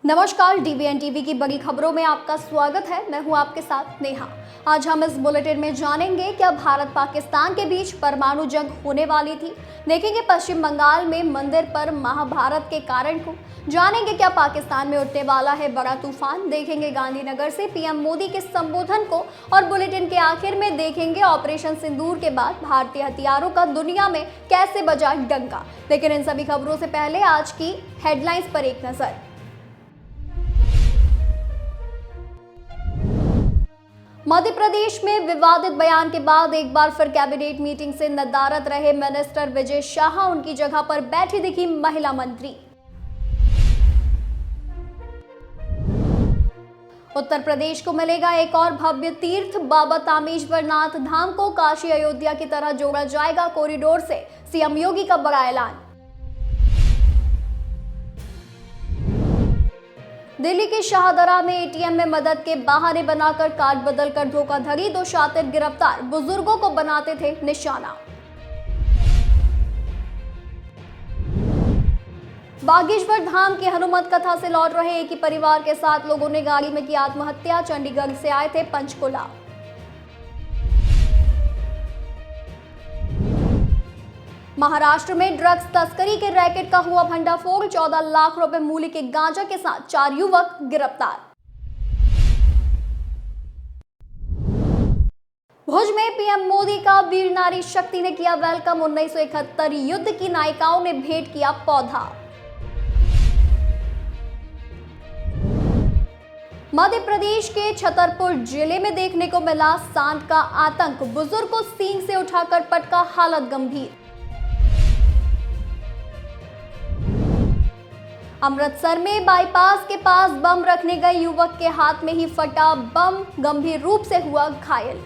नमस्कार, डीवीएन टीवी की बड़ी खबरों में आपका स्वागत है। मैं हूं आपके साथ नेहा। आज हम इस बुलेटिन में जानेंगे क्या भारत पाकिस्तान के बीच परमाणु जंग होने वाली थी। देखेंगे पश्चिम बंगाल में मंदिर पर महाभारत के कारण को। जानेंगे क्या पाकिस्तान में उठने वाला है बड़ा तूफान। देखेंगे गांधीनगर से पीएम मोदी के संबोधन को और बुलेटिन के आखिर में देखेंगे ऑपरेशन सिंदूर के बाद भारतीय हथियारों का दुनिया में कैसे बजा डंका। लेकिन इन सभी खबरों से पहले आज की हेडलाइंस पर एक नजर। मध्य प्रदेश में विवादित बयान के बाद एक बार फिर कैबिनेट मीटिंग से नदारद रहे मिनिस्टर विजय शाह। उनकी जगह पर बैठी दिखी महिला मंत्री। उत्तर प्रदेश को मिलेगा एक और भव्य तीर्थ। बाबा तामेश्वरनाथ धाम को काशी अयोध्या की तरह जोड़ा जाएगा कॉरिडोर से। सीएम योगी का बड़ा ऐलान। दिल्ली के शाहदरा में एटीएम में मदद के बहाने बनाकर कार्ड बदलकर धोखाधड़ी। 2 शातिर गिरफ्तार, बुजुर्गों को बनाते थे निशाना। बागेश्वर धाम की हनुमत कथा से लौट रहे एक ही परिवार के 7 लोगों ने गाड़ी में की आत्महत्या। चंडीगढ़ से आए थे पंचकुला। महाराष्ट्र में ड्रग्स तस्करी के रैकेट का हुआ भंडाफोड़। 14 लाख रुपए मूल्य के गांजा के साथ 4 युवक गिरफ्तार। भुज में पीएम मोदी का वीर नारी शक्ति ने किया वेलकम। 1971 युद्ध की नायिकाओं ने भेंट किया पौधा। मध्य प्रदेश के छतरपुर जिले में देखने को मिला सांड का आतंक। बुजुर्ग को सींग से उठाकर पटका, हालत गंभीर। अमृतसर में बाईपास के पास बम रखने गए युवक के हाथ में ही फटा बम, गंभीर रूप से हुआ घायल।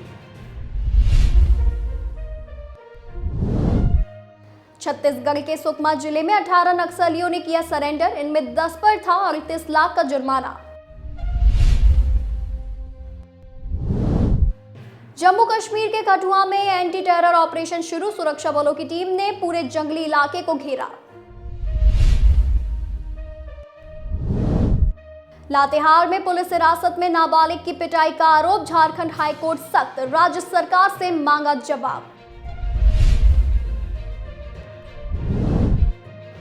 छत्तीसगढ़ के सुकमा जिले में 18 नक्सलियों ने किया सरेंडर। इनमें 10 पर था 38 लाख का जुर्माना। जम्मू कश्मीर के कठुआ में एंटी टेरर ऑपरेशन शुरू। सुरक्षा बलों की टीम ने पूरे जंगली इलाके को घेरा। लातेहार में पुलिस हिरासत में नाबालिग की पिटाई का आरोप। झारखंड हाईकोर्ट सख्त, राज्य सरकार से मांगा जवाब।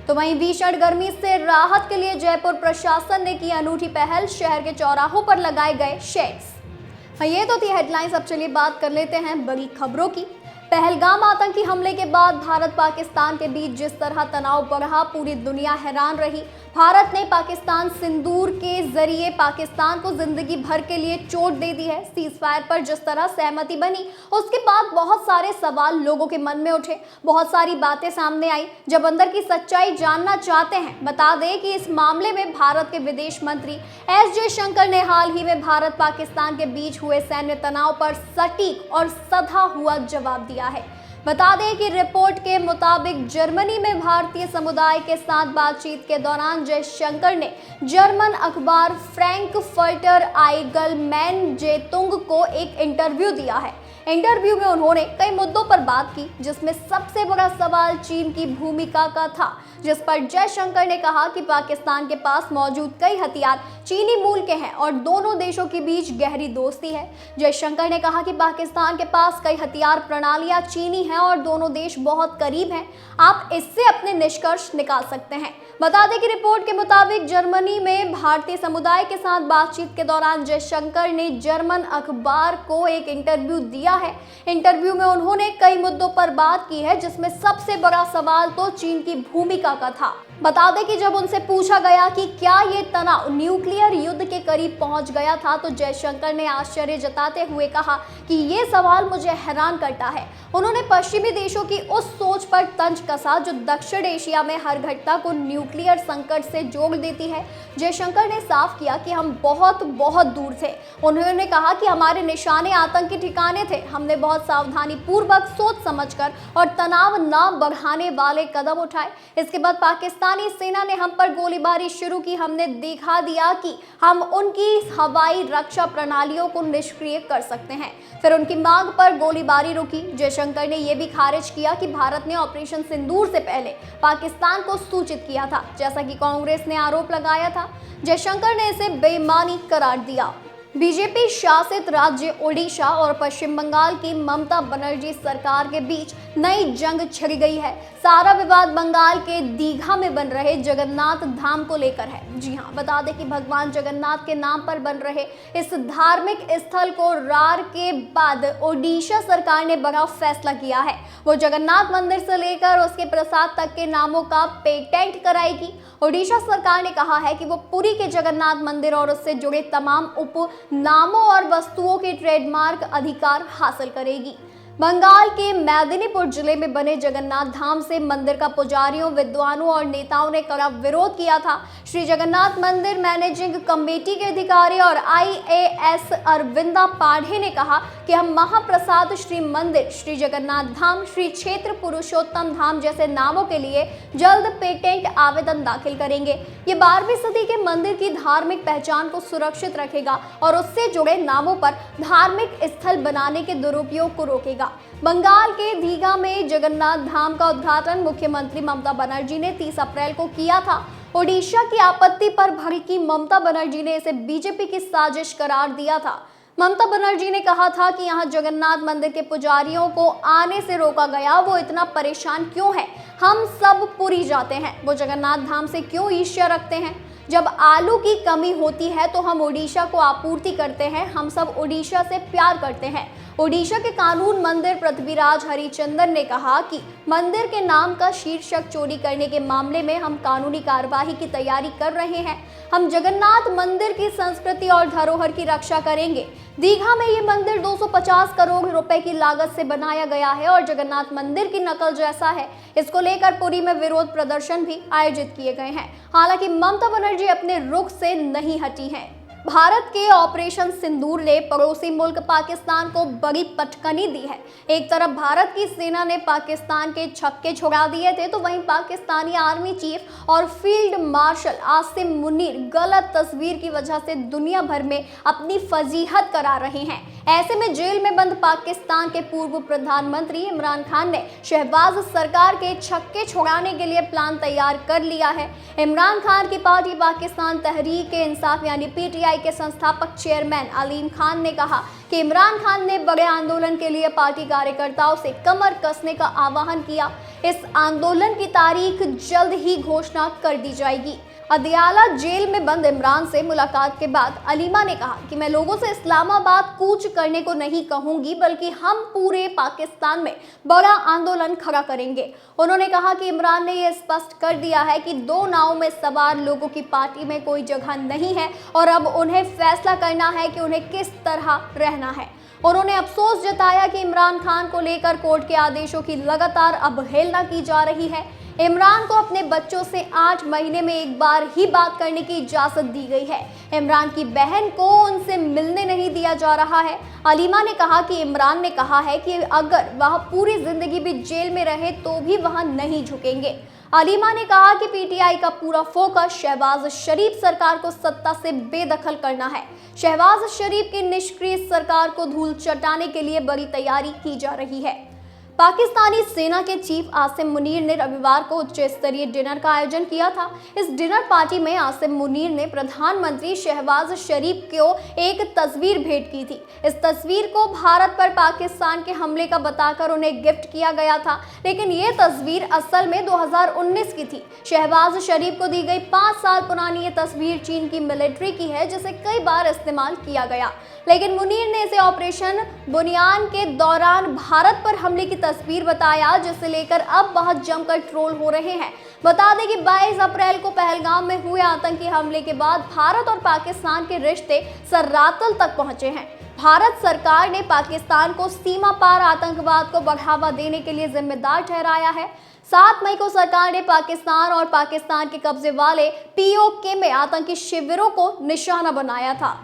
तो वहीं भीषण गर्मी से राहत के लिए जयपुर प्रशासन ने की अनूठी पहल। शहर के चौराहों पर लगाए गए शेड्स। ये तो थी हेडलाइंस। अब चलिए बात कर लेते हैं बड़ी खबरों की। पहलगाम आतंकी हमले के बाद भारत पाकिस्तान के बीच जिस तरह तनाव बढ़ा, पूरी दुनिया हैरान रही। भारत ने पाकिस्तान सिंदूर के जरिए पाकिस्तान को जिंदगी भर के लिए चोट दे दी है। सीजफायर पर जिस तरह सहमति बनी, उसके बाद बहुत सारे सवाल लोगों के मन में उठे, बहुत सारी बातें सामने आई। जब अंदर की सच्चाई जानना चाहते हैं, बता दें कि इस मामले में भारत के विदेश मंत्री एस जयशंकर ने हाल ही में भारत पाकिस्तान के बीच हुए सैन्य तनाव पर सटीक और सधा हुआ जवाब दिया है। बता दें कि रिपोर्ट के मुताबिक जर्मनी में भारतीय समुदाय के साथ बातचीत के दौरान जयशंकर ने जर्मन अखबार फ्रैंकफर्टर आईगलमैन जेतुंग को एक इंटरव्यू दिया है। इंटरव्यू में उन्होंने कई मुद्दों पर बात की, जिसमें सबसे बड़ा सवाल चीन की भूमिका का था, जिस पर जयशंकर ने कहा कि पाकिस्तान के पास मौजूद कई हथियार चीनी मूल के हैं और दोनों देशों के बीच गहरी दोस्ती है। जयशंकर ने कहा कि पाकिस्तान के पास कई हथियार प्रणालियां चीनी हैं और दोनों देश बहुत करीब हैं। आप इससे अपने निष्कर्ष निकाल सकते हैं। बता दें कि रिपोर्ट के मुताबिक जर्मनी में भारतीय समुदाय के साथ बातचीत के दौरान जयशंकर ने जर्मन अखबार को एक इंटरव्यू दिया है। इंटरव्यू में उन्होंने कई मुद्दों पर बात की है, जिसमें सबसे बड़ा सवाल तो चीन की भूमिका का था। बता दें कि जब उनसे पूछा गया कि क्या ये तनाव न्यूक्लियर युद्ध के करीब पहुंच गया था, तो जयशंकर ने आश्चर्य जताते हुए कहा कि ये सवाल मुझे हैरान करता है। उन्होंने पश्चिमी देशों की उस सोच पर तंज कसा जो दक्षिण एशिया में हर घटना को न्यूक्लियर संकट से जोड़ देती है। जयशंकर ने साफ किया कि हम बहुत बहुत दूर थे। उन्होंने कहा कि हमारे निशाने आतंकी ठिकाने थे। हमने बहुत सावधानी पूर्वक सोच समझकर और तनाव न बढ़ाने वाले कदम उठाए। इसके बाद पाकिस्तान पाकिस्तानी सेना ने हम पर गोलीबारी शुरू की, हमने दिखा दिया कि हम उनकी हवाई रक्षा प्रणालियों को निष्क्रिय कर सकते हैं। फिर उनकी मांग पर गोलीबारी रुकी। जयशंकर ने यह भी खारिज किया कि भारत ने ऑपरेशन सिंदूर से पहले पाकिस्तान को सूचित किया था, जैसा कि कांग्रेस ने आरोप लगाया था। जयशंकर ने इसे बेईमानी करार दिया। बीजेपी शासित राज्य ओडिशा और पश्चिम बंगाल की ममता बनर्जी सरकार के बीच नई जंग छिड़ गई है। सारा विवाद बंगाल के दीघा में बन रहे जगन्नाथ धाम को लेकर है। जी हां, बता दें कि भगवान जगन्नाथ के नाम पर बन रहे इस धार्मिक स्थल को रार के बाद ओडिशा सरकार ने बड़ा फैसला किया है। वो जगन्नाथ मंदिर से लेकर उसके प्रसाद तक के नामों का पेटेंट कराएगी। ओडिशा सरकार ने कहा है कि वो पुरी के जगन्नाथ मंदिर और उससे जुड़े तमाम उप नामों और वस्तुओं के ट्रेडमार्क अधिकार हासिल करेगी। बंगाल के मेदिनीपुर जिले में बने जगन्नाथ धाम से मंदिर का पुजारियों, विद्वानों और नेताओं ने कड़ा विरोध किया था। श्री जगन्नाथ मंदिर मैनेजिंग कमेटी के अधिकारी और IAS अरविंदा पाढ़े ने कहा कि हम महाप्रसाद श्री मंदिर, श्री जगन्नाथ धाम, श्री क्षेत्र पुरुषोत्तम धाम जैसे नामों के लिए जल्द पेटेंट आवेदन दाखिल करेंगे। ये 12वीं सदी के मंदिर की धार्मिक पहचान को सुरक्षित रखेगा और उससे जुड़े नामों पर धार्मिक स्थल बनाने के दुरुपयोग को रोकेगा। बंगाल के दीघा में जगन्नाथ धाम का उद्घाटन मुख्यमंत्री ममता बनर्जी ने 30 अप्रैल को किया था। ओडिशा की आपत्ति पर भड़की ममता बनर्जी ने इसे बीजेपी की साजिश करार दिया था। ममता बनर्जी ने कहा था कि यहां जगन्नाथ मंदिर के पुजारियों को आने से रोका गया, वो इतना परेशान क्यों है? हम सब पुरी जाते हैं, वो जगन्नाथ धाम से क्यों ईर्ष्या रखते हैं? जब आलू की कमी होती है तो हम ओडिशा को आपूर्ति करते हैं, हम सब ओडिशा से प्यार करते हैं। ओडिशा के कानून मंदिर पृथ्वीराज हरिचंदन ने कहा कि मंदिर के नाम का शीर्षक चोरी करने के मामले में हम कानूनी कार्यवाही की तैयारी कर रहे हैं। हम जगन्नाथ मंदिर की संस्कृति और धरोहर की रक्षा करेंगे। दीघा में ये मंदिर 250 करोड़ रुपए की लागत से बनाया गया है और जगन्नाथ मंदिर की नकल जैसा है। इसको लेकर पुरी में विरोध प्रदर्शन भी आयोजित किए गए हैं। हालांकि ममता बनर्जी अपने रुख से नहीं हटी हैं। भारत के ऑपरेशन सिंदूर ने पड़ोसी मुल्क पाकिस्तान को बड़ी पटकनी दी है। एक तरफ भारत की सेना ने पाकिस्तान के छक्के छुड़ा दिए थे, तो वहीं पाकिस्तानी आर्मी चीफ और फील्ड मार्शल आसिम मुनीर गलत तस्वीर की वजह से दुनिया भर में अपनी फजीहत करा रहे हैं। ऐसे में जेल में बंद पाकिस्तान के पूर्व प्रधानमंत्री इमरान खान ने शहबाज सरकार के छक्के छुड़ाने के लिए प्लान तैयार कर लिया है। इमरान खान की पार्टी पाकिस्तान तहरीक-ए-इंसाफ यानी PTI के संस्थापक चेयरमैन अलीम खान ने कहा कि इमरान खान ने बड़े आंदोलन के लिए पार्टी कार्यकर्ताओं से कमर कसने का आह्वान किया। इस आंदोलन की तारीख जल्द ही घोषणा कर दी जाएगी। अदियाला जेल में बंद इमरान से मुलाकात के बाद अलीमा ने कहा कि मैं लोगों से इस्लामाबाद कूच करने को नहीं कहूंगी, बल्कि हम पूरे पाकिस्तान में बड़ा आंदोलन खड़ा करेंगे। उन्होंने कहा कि इमरान ने यह स्पष्ट कर दिया है कि दो नाव में सवार लोगों की पार्टी में कोई जगह नहीं है और अब उन्हें फैसला करना है कि उन्हें किस तरह रहना है। उन्होंने अफसोस जताया कि इमरान खान को लेकर कोर्ट के आदेशों की लगातार अवहेलना की जा रही है। इमरान को अपने बच्चों से 8 महीने में एक बार ही बात करने की इजाजत दी गई है। इमरान की बहन को उनसे मिलने नहीं दिया जा रहा है। अलीमा ने कहा कि इमरान ने कहा है कि अगर वह पूरी जिंदगी भी जेल में रहे तो भी वह नहीं झुकेंगे। अलीमा ने कहा कि PTI का पूरा फोकस शहबाज शरीफ सरकार को सत्ता से बेदखल करना है। शहबाज शरीफ की निष्क्रिय सरकार को धूल चटाने के लिए बड़ी तैयारी की जा रही है। पाकिस्तानी सेना के चीफ आसिम मुनीर ने रविवार को उच्च स्तरीय डिनर का आयोजन किया था। इस डिनर पार्टी में आसिम मुनीर ने प्रधानमंत्री शहबाज शरीफ को एक तस्वीर भेंट की थी। इस तस्वीर को भारत पर पाकिस्तान के हमले का बताकर उन्हें गिफ्ट किया गया था, लेकिन ये तस्वीर असल में 2019 की थी। शहबाज शरीफ को दी गई 5 साल पुरानी ये तस्वीर चीन की मिलिट्री की है, जिसे कई बार इस्तेमाल किया गया, लेकिन मुनीर ने इसे ऑपरेशन बुनियान के दौरान भारत पर हमले की तस्वीर बताया, जिसे लेकर अब बहुत जमकर ट्रोल हो रहे हैं। बता दें कि 22 अप्रैल को पहलगाम में हुए आतंकी हमले के बाद भारत और पाकिस्तान के रिश्ते सर्रातल तक पहुंचे हैं। भारत सरकार ने पाकिस्तान को सीमा पार आतंकवाद को बढ़ावा देने के लिए जिम्मेदार ठहराया है। 7 मई को सरकार ने पाकिस्तान और पाकिस्तान के कब्जे वाले POK में आतंकी शिविरों को निशाना बनाया था।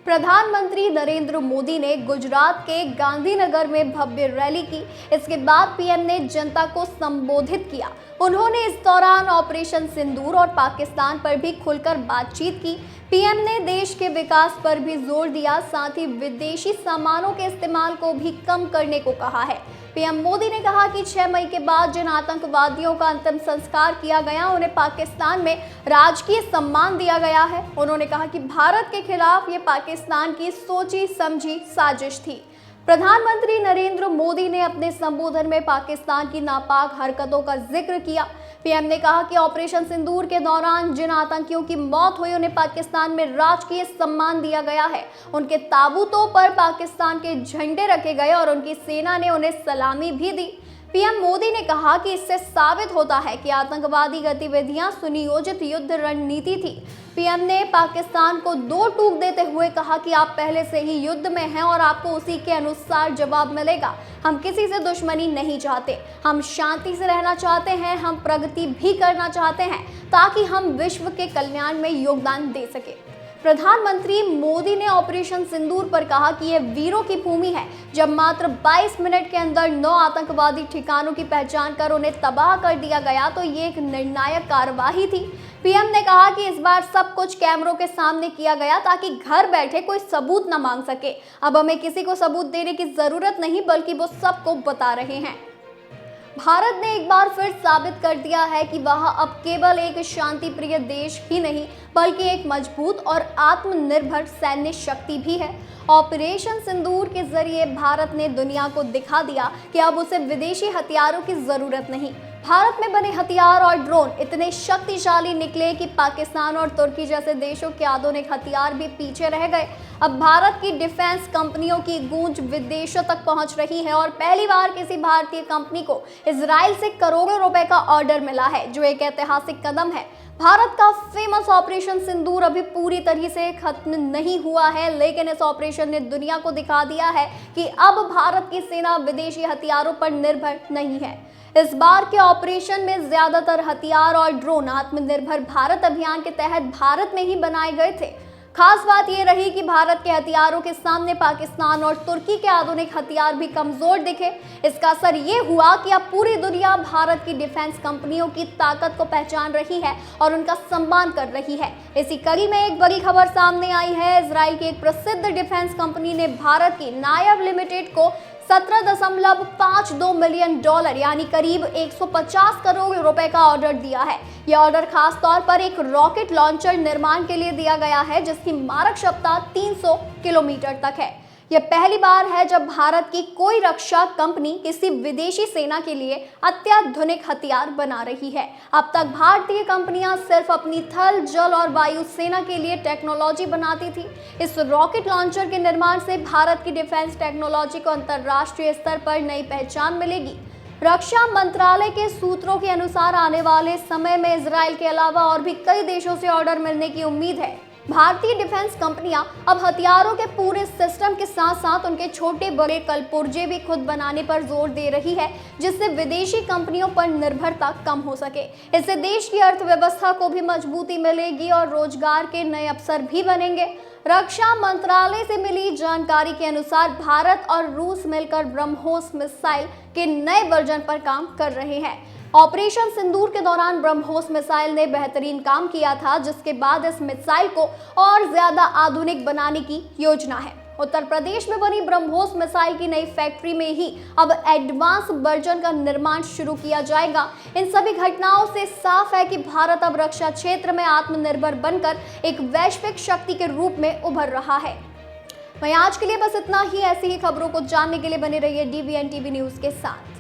प्रधानमंत्री नरेंद्र मोदी ने गुजरात के गांधीनगर में भव्य रैली की। इसके बाद पीएम ने जनता को संबोधित किया। उन्होंने इस दौरान ऑपरेशन सिंदूर और पाकिस्तान पर भी खुलकर बातचीत की। पीएम ने देश के विकास पर भी जोर दिया, साथ ही विदेशी सामानों के इस्तेमाल को भी कम करने को कहा है। पीएम मोदी ने कहा कि 6 मई के बाद जिन आतंकवादियों का अंतिम संस्कार किया गया, उन्हें पाकिस्तान में राजकीय सम्मान दिया गया है। उन्होंने कहा कि भारत के खिलाफ ये पाकिस्तान की सोची समझी साजिश थी। प्रधानमंत्री नरेंद्र मोदी ने अपने संबोधन में पाकिस्तान की नापाक हरकतों का जिक्र किया। पीएम ने कहा कि ऑपरेशन सिंदूर के दौरान जिन आतंकियों की मौत हुई, उन्हें पाकिस्तान में राजकीय सम्मान दिया गया है। उनके ताबूतों पर पाकिस्तान के झंडे रखे गए और उनकी सेना ने उन्हें सलामी भी दी। पीएम मोदी ने कहा कि इससे साबित होता है कि आतंकवादी गतिविधियां सुनियोजित युद्ध रणनीति थी। पीएम ने पाकिस्तान को दो टूक देते हुए कहा कि आप पहले से ही युद्ध में हैं और आपको उसी के अनुसार जवाब मिलेगा। हम किसी से दुश्मनी नहीं चाहते, हम शांति से रहना चाहते हैं, हम प्रगति भी करना चाहते हैं ताकि हम विश्व के कल्याण में योगदान दे सके। प्रधानमंत्री मोदी ने ऑपरेशन सिंदूर पर कहा कि यह वीरों की भूमि है। जब मात्र 22 मिनट के अंदर 9 आतंकवादी ठिकानों की पहचान कर उन्हें तबाह कर दिया गया, तो ये एक निर्णायक कार्रवाई थी। पीएम ने कहा कि इस बार सब कुछ कैमरों के सामने किया गया ताकि घर बैठे कोई सबूत न मांग सके। अब हमें किसी को सबूत देने की जरूरत नहीं, बल्कि वो सबको बता रहे हैं। भारत ने एक बार फिर साबित कर दिया है कि वह अब केवल एक शांति प्रिय देश ही नहीं, बल्कि एक मजबूत और आत्मनिर्भर सैन्य शक्ति भी है। ऑपरेशन सिंदूर के जरिए भारत ने दुनिया को दिखा दिया कि अब उसे विदेशी हथियारों की जरूरत नहीं। भारत में बने हथियार और ड्रोन इतने शक्तिशाली निकले कि पाकिस्तान और तुर्की जैसे देशों के आधुनिक हथियार भी पीछे रह गए। अब भारत की डिफेंस कंपनियों की गूंज विदेशों तक पहुंच रही है और पहली बार किसी भारतीय कंपनी को इजराइल से करोड़ों रुपए का ऑर्डर मिला है, जो एक ऐतिहासिक कदम है। भारत का फेमस ऑपरेशन सिंदूर अभी पूरी तरह से खत्म नहीं हुआ है, लेकिन इस ऑपरेशन ने दुनिया को दिखा दिया है कि अब भारत की सेना विदेशी हथियारों पर निर्भर नहीं है। इस बार के ऑपरेशन में ज्यादातर हथियार और ड्रोन आत्मनिर्भर भारत अभियान के तहत भारत में ही बनाए गए थे। खास बात यह रही कि भारत के हथियारों के सामने पाकिस्तान और तुर्की के आधुनिक हथियार भी कमजोर दिखे। इसका असर ये हुआ कि अब पूरी दुनिया भारत की डिफेंस कंपनियों की ताकत को पहचान रही है और उनका सम्मान कर रही है। इसी कड़ी में एक बड़ी खबर सामने आई है। इजराइल की एक प्रसिद्ध डिफेंस कंपनी ने भारत की नायब लिमिटेड को $17.52 मिलियन यानी करीब 150 करोड़ रुपए का ऑर्डर दिया है। यह ऑर्डर खास तौर पर एक रॉकेट लॉन्चर निर्माण के लिए दिया गया है, जिसकी मारक क्षमता 300 किलोमीटर तक है। यह पहली बार है जब भारत की कोई रक्षा कंपनी किसी विदेशी सेना के लिए अत्याधुनिक हथियार बना रही है। अब तक भारतीय कंपनियां सिर्फ अपनी थल, जल और वायु सेना के लिए टेक्नोलॉजी बनाती थी। इस रॉकेट लॉन्चर के निर्माण से भारत की डिफेंस टेक्नोलॉजी को अंतर्राष्ट्रीय स्तर पर नई पहचान मिलेगी। रक्षा मंत्रालय के सूत्रों के अनुसार आने वाले समय में इजराइल के अलावा और भी कई देशों से ऑर्डर मिलने की उम्मीद है। भारतीय डिफेंस कंपनियां अब हथियारों के पूरे सिस्टम के साथ साथ उनके छोटे बड़े कलपुर्जे भी खुद बनाने पर जोर दे रही है, जिससे विदेशी कंपनियों पर निर्भरता कम हो सके। इससे देश की अर्थव्यवस्था को भी मजबूती मिलेगी और रोजगार के नए अवसर भी बनेंगे। रक्षा मंत्रालय से मिली जानकारी के अनुसार भारत और रूस मिलकर ब्रह्मोस मिसाइल के नए वर्जन पर काम कर रहे हैं। ऑपरेशन सिंदूर के दौरान ब्रह्मोस मिसाइल ने बेहतरीन काम किया था, जिसके बाद इस मिसाइल को और ज्यादा आधुनिक बनाने की योजना है। उत्तर प्रदेश में बनी ब्रह्मोस मिसाइल की नई फैक्ट्री में ही अब एडवांस वर्जन का निर्माण शुरू किया जाएगा। इन सभी घटनाओं से साफ है कि भारत अब रक्षा क्षेत्र में आत्मनिर्भर बनकर एक वैश्विक शक्ति के रूप में उभर रहा है। वहीं आज के लिए बस इतना ही। ऐसी ही खबरों को जानने के लिए बने रहिए DVN TV न्यूज के साथ।